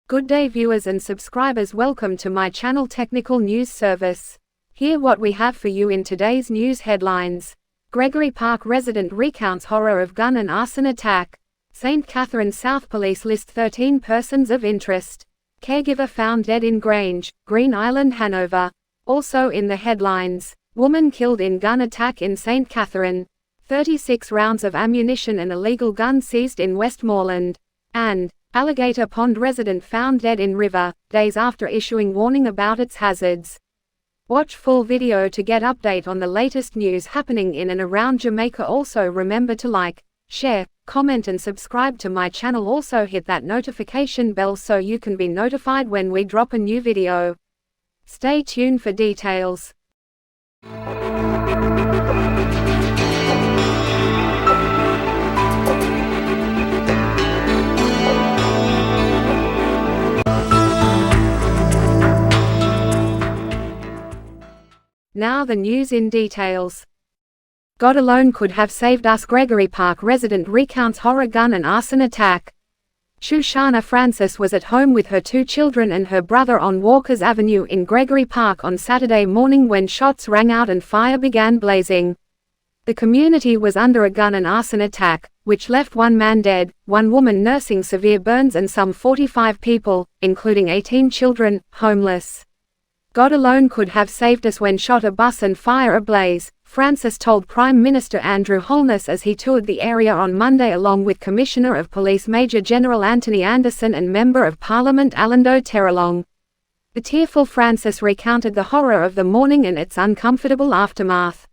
Good day viewers and subscribers, welcome to my channel Technical News Service. Here what we have for you in today's news headlines. Gregory Park resident recounts horror of gun and arson attack. St. Catharines South Police list 13 persons of interest. Caregiver found dead in Grange, Green Island, Hanover. Also in the headlines, woman killed in gun attack in St. Catharines. 36 rounds of ammunition and illegal gun seized in Westmoreland. And Alligator Pond resident found dead in river, days after issuing warning about its hazards. Watch full video to get update on the latest news happening in and around Jamaica. Also remember to like, share, comment and subscribe to my channel. Also hit that notification bell so you can be notified when we drop a new video. Stay tuned for details. Now the news in details. God alone could have saved us. Gregory Park resident recounts horror gun and arson attack. Shoshana Francis was at home with her 2 children and her brother on Walker's Avenue in Gregory Park on Saturday morning when shots rang out and fire began blazing. The community was under a gun and arson attack, which left 1 man dead, 1 woman nursing severe burns and some 45 people, including 18 children, homeless. God alone could have saved us when shot a bus and fire ablaze, Francis told Prime Minister Andrew Holness as he toured the area on Monday along with Commissioner of Police Major General Anthony Anderson and Member of Parliament Alando Terrelong. The tearful Francis recounted the horror of the morning and its uncomfortable aftermath.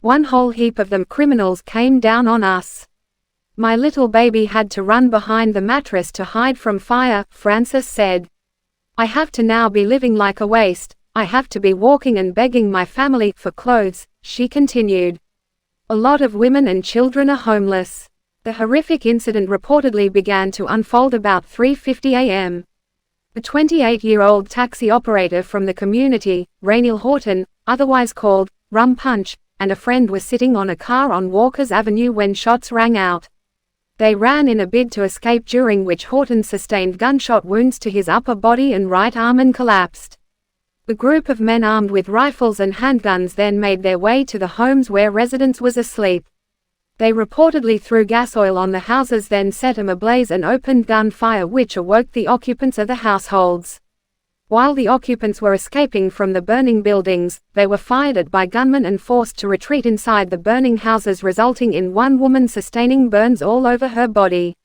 "One whole heap of them criminals came down on us. My little baby had to run behind the mattress to hide from fire," Francis said. "I have to now be living like a waste. I have to be walking and begging my family for clothes," she continued. "A lot of women and children are homeless." The horrific incident reportedly began to unfold about 3:50 a.m. The 28-year-old taxi operator from the community, Rainiel Horton, otherwise called Rum Punch, and a friend were sitting on a car on Walker's Avenue when shots rang out. They ran in a bid to escape, during which Horton sustained gunshot wounds to his upper body and right arm and collapsed. The group of men armed with rifles and handguns then made their way to the homes where residents was asleep. They reportedly threw gas oil on the houses, then set them ablaze and opened gunfire which awoke the occupants of the households. While the occupants were escaping from the burning buildings, they were fired at by gunmen and forced to retreat inside the burning houses, resulting in 1 woman sustaining burns all over her body.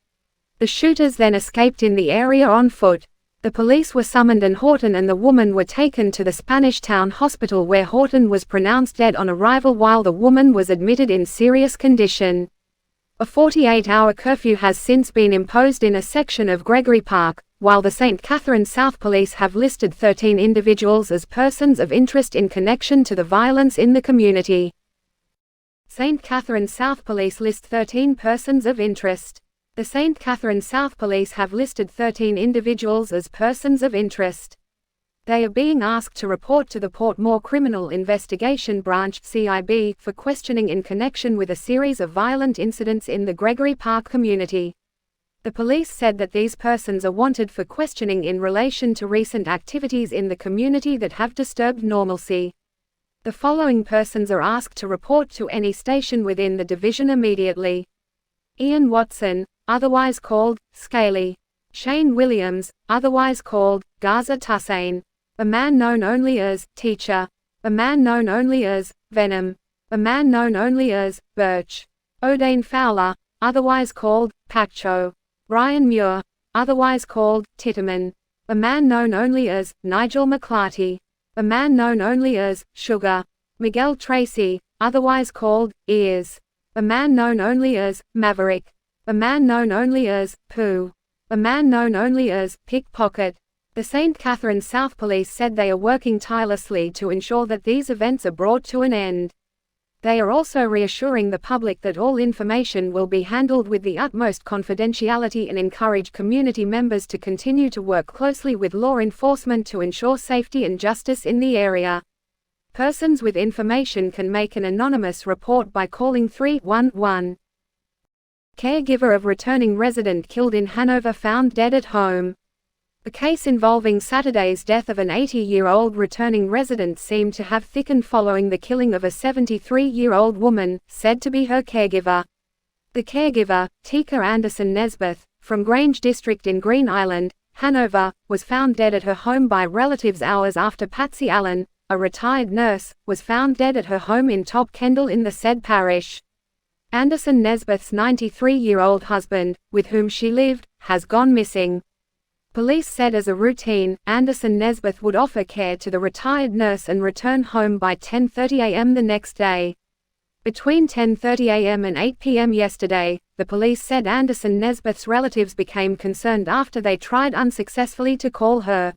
The shooters then escaped in the area on foot. The police were summoned and Horton and the woman were taken to the Spanish Town Hospital, where Horton was pronounced dead on arrival while the woman was admitted in serious condition. A 48-hour curfew has since been imposed in a section of Gregory Park, while the St. Catharines South Police have listed 13 individuals as persons of interest in connection to the violence in the community. St. Catharines South Police list 13 persons of interest. The St. Catharines South Police have listed 13 individuals as persons of interest. They are being asked to report to the Portmore Criminal Investigation Branch (CIB) for questioning in connection with a series of violent incidents in the Gregory Park community. The police said that these persons are wanted for questioning in relation to recent activities in the community that have disturbed normalcy. The following persons are asked to report to any station within the division immediately: Ian Watson, otherwise called Scaly; Shane Williams, otherwise called Gaza Tussane; a man known only as Teacher; a man known only as Venom; a man known only as Birch; O'Dane Fowler, otherwise called Pacho; Ryan Muir, otherwise called Titterman; a man known only as Nigel McClarty; a man known only as Sugar; Miguel Tracy, otherwise called Ears; a man known only as Maverick; a man known only as Pooh; a man known only as Pickpocket. The St. Catharines South Police said they are working tirelessly to ensure that these events are brought to an end. They are also reassuring the public that all information will be handled with the utmost confidentiality and encourage community members to continue to work closely with law enforcement to ensure safety and justice in the area. Persons with information can make an anonymous report by calling 311. Caregiver of returning resident killed in Hanover found dead at home. The case involving Saturday's death of an 80-year-old returning resident seemed to have thickened following the killing of a 73-year-old woman, said to be her caregiver. The caregiver, Tika Anderson Nesbeth, from Grange District in Green Island, Hanover, was found dead at her home by relatives hours after Patsy Allen, a retired nurse, was found dead at her home in Top Kendall in the said parish. Anderson Nesbeth's 93-year-old husband, with whom she lived, has gone missing. Police said as a routine, Anderson Nesbeth would offer care to the retired nurse and return home by 10:30 a.m. the next day. Between 10:30 a.m. and 8 p.m. yesterday, the police said Anderson Nesbeth's relatives became concerned after they tried unsuccessfully to call her.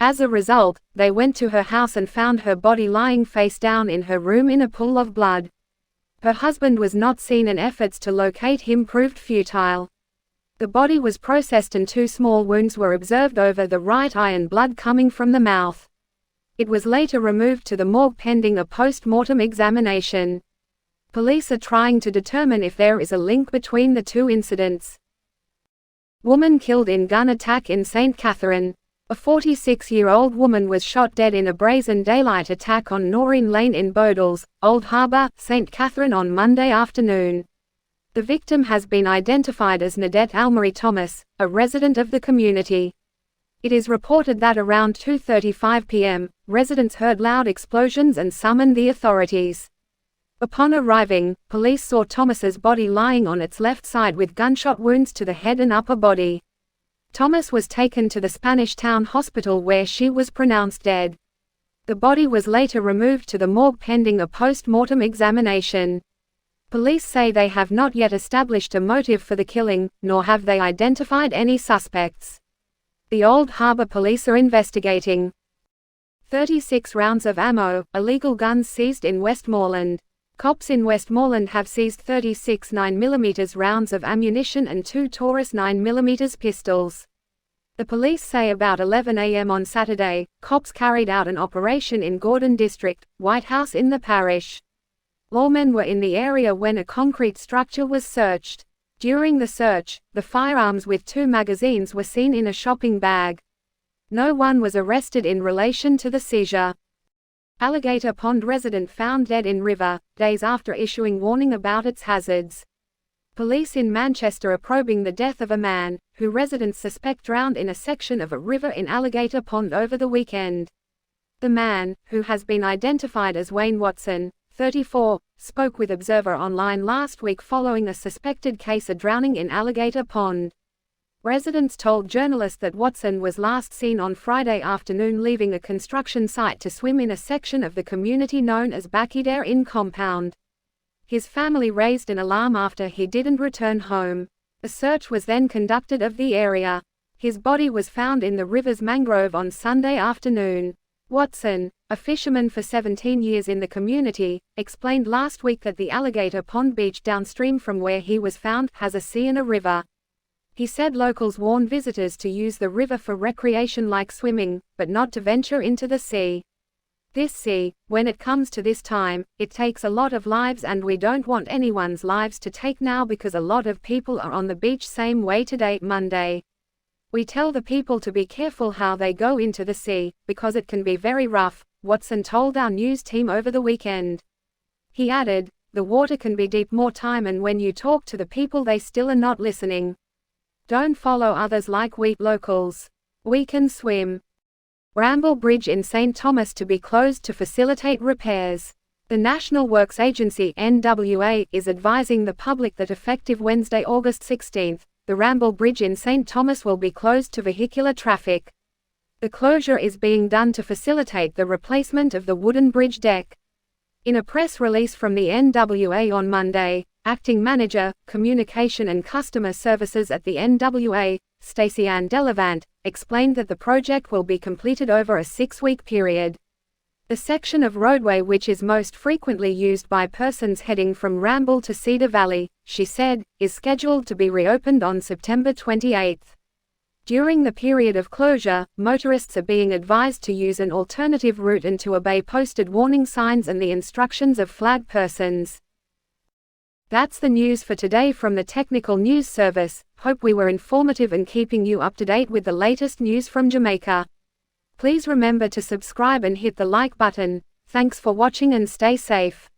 As a result, they went to her house and found her body lying face down in her room in a pool of blood. Her husband was not seen and efforts to locate him proved futile. The body was processed and 2 small wounds were observed over the right eye and blood coming from the mouth. It was later removed to the morgue pending a post-mortem examination. Police are trying to determine if there is a link between the 2 incidents. Woman killed in gun attack in St. Catherine. A 46-year-old woman was shot dead in a brazen daylight attack on Noreen Lane in Bodles, Old Harbour, St. Catherine on Monday afternoon. The victim has been identified as Nadette Almery Thomas, a resident of the community. It is reported that around 2:35 p.m., residents heard loud explosions and summoned the authorities. Upon arriving, police saw Thomas's body lying on its left side with gunshot wounds to the head and upper body. Thomas was taken to the Spanish Town Hospital where she was pronounced dead. The body was later removed to the morgue pending a post-mortem examination. Police say they have not yet established a motive for the killing, nor have they identified any suspects. The Old Harbour police are investigating. 36 rounds of ammo, illegal guns seized in Westmoreland. Cops in Westmoreland have seized 36 9mm rounds of ammunition and 2 Taurus 9mm pistols. The police say about 11 a.m. on Saturday, cops carried out an operation in Gordon District, White House in the parish. Lawmen were in the area when a concrete structure was searched. During the search, the firearms with 2 magazines were seen in a shopping bag. No one was arrested in relation to the seizure. Alligator Pond resident found dead in river, days after issuing warning about its hazards. Police in Manchester are probing the death of a man, who residents suspect drowned in a section of a river in Alligator Pond over the weekend. The man, who has been identified as Wayne Watson, 34, spoke with Observer Online last week following a suspected case of drowning in Alligator Pond. Residents told journalists that Watson was last seen on Friday afternoon leaving a construction site to swim in a section of the community known as Bakidare Inn Compound. His family raised an alarm after he didn't return home. A search was then conducted of the area. His body was found in the river's mangrove on Sunday afternoon. Watson, a fisherman for 17 years in the community, explained last week that the Alligator Pond beach downstream from where he was found has a sea and a river. He said locals warn visitors to use the river for recreation like swimming, but not to venture into the sea. This sea, when it comes to this time, it takes a lot of lives and we don't want anyone's lives to take now because a lot of people are on the beach same way today, Monday. We tell the people to be careful how they go into the sea, because it can be very rough, Watson told our news team over the weekend. He added, the water can be deep more time and when you talk to the people they still are not listening. Don't follow others like we locals. We can swim. Ramble Bridge in St. Thomas to be closed to facilitate repairs. The National Works Agency (NWA) is advising the public that effective Wednesday, August 16, the Ramble Bridge in St. Thomas will be closed to vehicular traffic. The closure is being done to facilitate the replacement of the wooden bridge deck. In a press release from the NWA on Monday, Acting Manager, Communication and Customer Services at the NWA, Stacey Ann Delavant, explained that the project will be completed over a 6-week period. The section of roadway which is most frequently used by persons heading from Ramble to Cedar Valley, she said, is scheduled to be reopened on September 28. During the period of closure, motorists are being advised to use an alternative route and to obey posted warning signs and the instructions of flagged persons. That's the news for today from the Technical News Service. Hope we were informative and keeping you up to date with the latest news from Jamaica. Please remember to subscribe and hit the like button. Thanks for watching and stay safe.